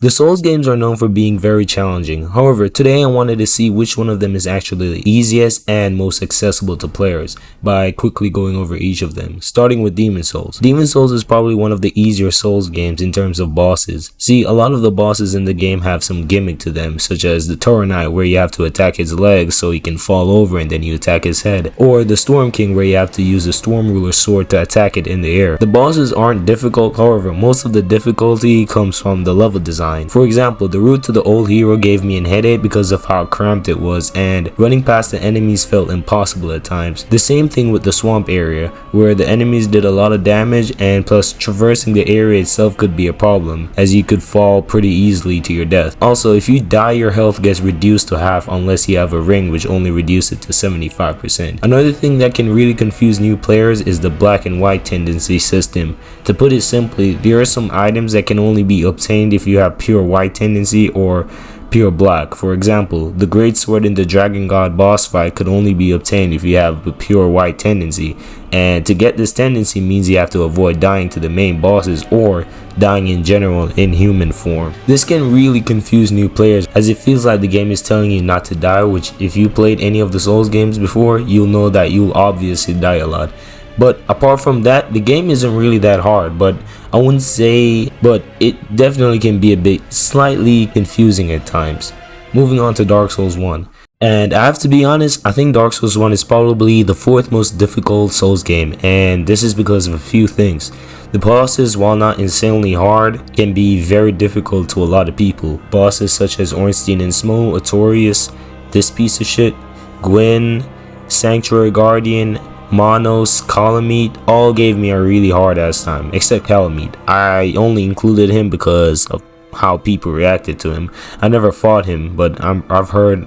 The Souls games are known for being very challenging. However, today I wanted to see which one of them is actually the easiest and most accessible to players by quickly going over each of them, starting with Demon Souls. Demon Souls is probably one of the easier Souls games in terms of bosses. See, a lot of the bosses in the game have some gimmick to them, such as the Tauronite where you have to attack his legs so he can fall over and then you attack his head, or the Storm King where you have to use the Storm Ruler sword to attack it in the air. The bosses aren't difficult, however, most of the difficulty comes from the level design. For example, the route to the old hero gave me a headache because of how cramped it was, and running past the enemies felt impossible at times. The same thing with the swamp area, where the enemies did a lot of damage, and plus traversing the area itself could be a problem, as you could fall pretty easily to your death. Also, if you die, your health gets reduced to half unless you have a ring which only reduces it to 75%. Another thing that can really confuse new players is the black and white tendency system. To put it simply, there are some items that can only be obtained if you have pure white tendency or pure black. For example, the great sword in the Dragon God boss fight could only be obtained if you have a pure white tendency, and to get this tendency means you have to avoid dying to the main bosses or dying in general in human form. This can really confuse new players as it feels like the game is telling you not to die, which if you played any of the Souls games before, you'll know that you'll obviously die a lot. But apart from that, the game isn't really that hard, but I wouldn't say, but it definitely can be a bit slightly confusing at times. Moving on to Dark Souls 1. And I have to be honest, I think Dark Souls 1 is probably the fourth most difficult Souls game, and this is because of a few things. The bosses, while not insanely hard, can be very difficult to a lot of people. Bosses such as Ornstein and Smo, Artorias, this piece of shit, Gwyn, Sanctuary Guardian, Monos, Calamite, all gave me a really hard ass time, except Calamite. I only included him because of how people reacted to him. I never fought him, but I've heard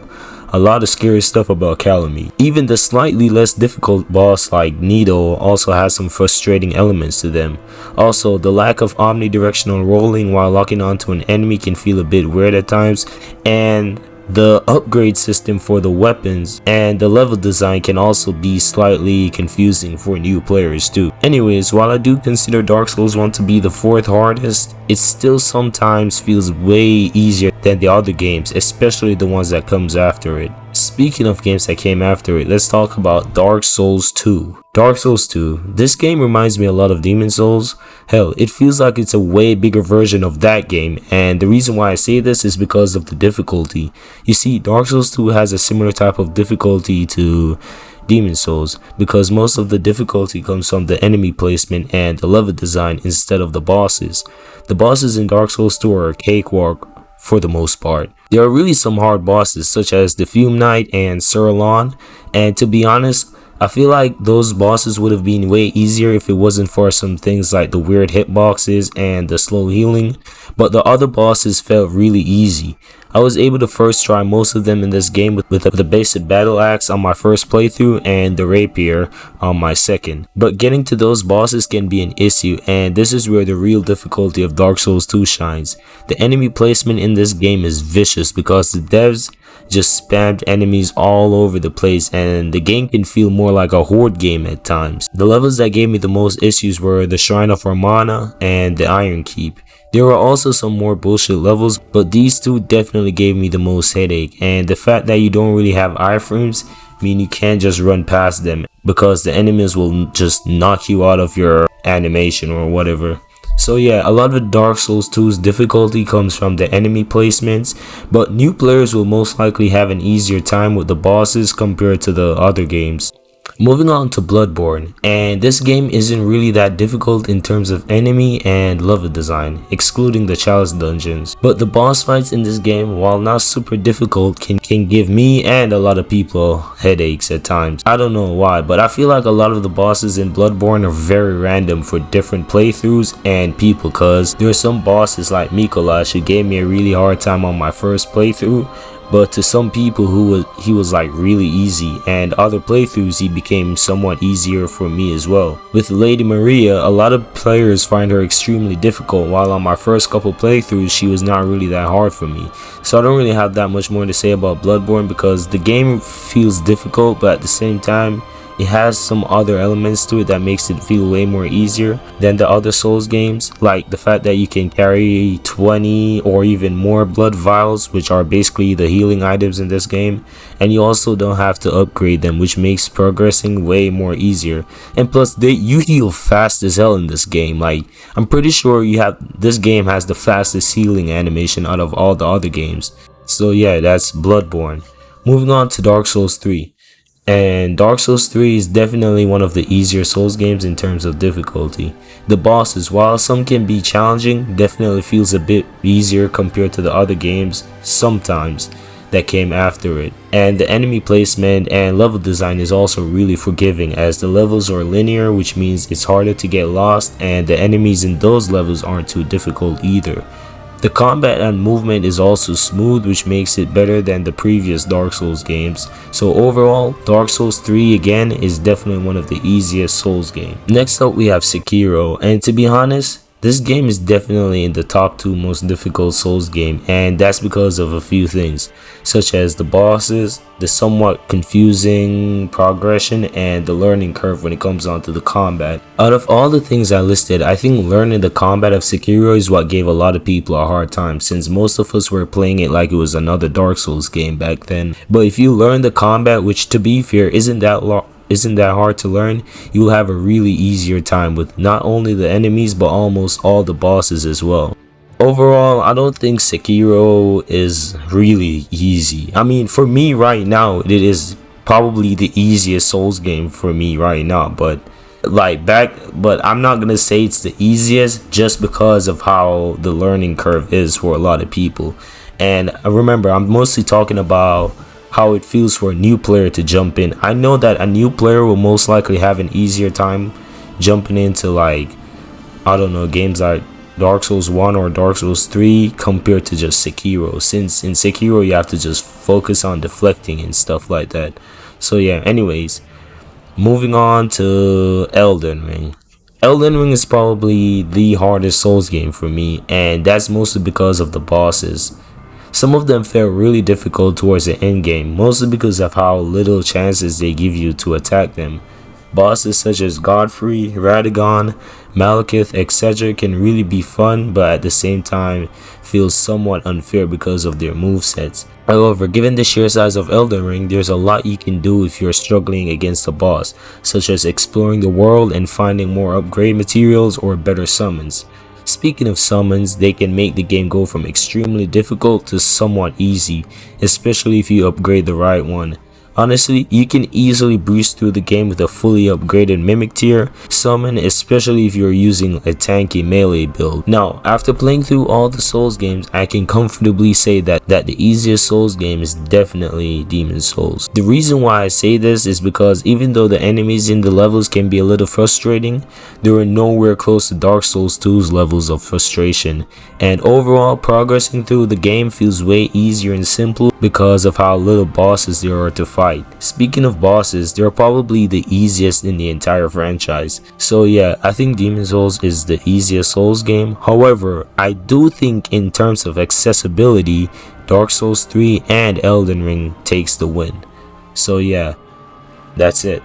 a lot of scary stuff about Calamite. Even the slightly less difficult boss like Nido also has some frustrating elements to them. Also, the lack of omnidirectional rolling while locking onto an enemy can feel a bit weird at times, and the upgrade system for the weapons and the level design can also be slightly confusing for new players too. Anyways, while I do consider Dark Souls 1 to be the fourth hardest, it still sometimes feels way easier than the other games, especially the ones that comes after it. Speaking of games that came after it, let's talk about Dark Souls 2. Dark Souls 2. This game reminds me a lot of Demon Souls. Hell, it feels like it's a way bigger version of that game, and the reason why I say this is because of the difficulty. You see, Dark Souls 2 has a similar type of difficulty to Demon Souls because most of the difficulty comes from the enemy placement and the level design instead of the bosses. The bosses in Dark Souls 2 are a cakewalk for the most part. There are really some hard bosses such as the Fume Knight and Surlon, and to be honest, I feel like those bosses would have been way easier if it wasn't for some things like the weird hitboxes and the slow healing, but the other bosses felt really easy. I was able to first try most of them in this game with the basic battle axe on my first playthrough and the rapier on my second. But getting to those bosses can be an issue, and this is where the real difficulty of Dark Souls 2 shines. The enemy placement in this game is vicious because the devs just spammed enemies all over the place, and the game can feel more like a horde game at times. The levels that gave me the most issues were the Shrine of Ramana and the Iron Keep. There were also some more bullshit levels, but these two definitely gave me the most headache, and the fact that you don't really have iframes mean you can't just run past them because the enemies will just knock you out of your animation or whatever. So yeah, a lot of Dark Souls 2's difficulty comes from the enemy placements, but new players will most likely have an easier time with the bosses compared to the other games. Moving on to Bloodborne, and this game isn't really that difficult in terms of enemy and level design, excluding the challenge dungeons. But the boss fights in this game, while not super difficult, can give me and a lot of people headaches at times. I don't know why, but I feel like a lot of the bosses in Bloodborne are very random for different playthroughs and people, cause there are some bosses like Mikolash who gave me a really hard time on my first playthrough, but to some people he was like really easy, and other playthroughs he became somewhat easier for me as well. With Lady Maria, a lot of players find her extremely difficult, while on my first couple playthroughs she was not really that hard for me. So I don't really have that much more to say about Bloodborne because the game feels difficult, but at the same time it has some other elements to it that makes it feel way more easier than the other Souls games, like the fact that you can carry 20 or even more blood vials, which are basically the healing items in this game, and you also don't have to upgrade them, which makes progressing way more easier. And plus, you heal fast as hell in this game. Like, I'm pretty sure this game has the fastest healing animation out of all the other games. So yeah, that's Bloodborne. Moving on to Dark Souls 3. And Dark Souls 3 is definitely one of the easier Souls games in terms of difficulty. The bosses, while some can be challenging, definitely feels a bit easier compared to the other games sometimes that came after it. And the enemy placement and level design is also really forgiving, as the levels are linear, which means it's harder to get lost, and the enemies in those levels aren't too difficult either. The combat and movement is also smooth, which makes it better than the previous Dark Souls games. So overall, Dark Souls 3 again is definitely one of the easiest Souls games. Next up we have Sekiro, and to be honest, this game is definitely in the top 2 most difficult Souls game, and that's because of a few things, such as the bosses, the somewhat confusing progression, and the learning curve when it comes on to the combat. Out of all the things I listed, I think learning the combat of Sekiro is what gave a lot of people a hard time, since most of us were playing it like it was another Dark Souls game back then. But if you learn the combat, which to be fair isn't that hard to learn, you'll have a really easier time with not only the enemies but almost all the bosses as well. Overall, I don't think Sekiro is really easy. I mean, for me right now, it is probably the easiest Souls game for me right now, but I'm not gonna say it's the easiest just because of how the learning curve is for a lot of people. And remember, I'm mostly talking about how it feels for a new player to jump in. I know that a new player will most likely have an easier time jumping into, like, I don't know, games like Dark Souls 1 or Dark Souls 3 compared to just Sekiro, since in Sekiro you have to just focus on deflecting and stuff like that. So yeah, anyways, moving on to Elden Ring. Elden Ring is probably the hardest Souls game for me, and that's mostly because of the bosses. Some of them felt really difficult towards the end game, mostly because of how little chances they give you to attack them. Bosses such as Godfrey, Radagon, Malekith, etc. can really be fun, but at the same time feel somewhat unfair because of their movesets. However, given the sheer size of Elden Ring, there's a lot you can do if you're struggling against a boss, such as exploring the world and finding more upgrade materials or better summons. Speaking of summons, they can make the game go from extremely difficult to somewhat easy, especially if you upgrade the right one. Honestly, you can easily breeze through the game with a fully upgraded Mimic tier summon, especially if you're using a tanky melee build. Now, after playing through all the Souls games, I can comfortably say that the easiest Souls game is definitely Demon Souls. The reason why I say this is because even though the enemies in the levels can be a little frustrating, they are nowhere close to Dark Souls 2's levels of frustration. And overall, progressing through the game feels way easier and simpler because of how little bosses there are to fight. Speaking of bosses, they're probably the easiest in the entire franchise. So yeah, I think Demon Souls is the easiest Souls game. However, I do think in terms of accessibility, Dark Souls 3 and Elden Ring takes the win. So yeah, that's it.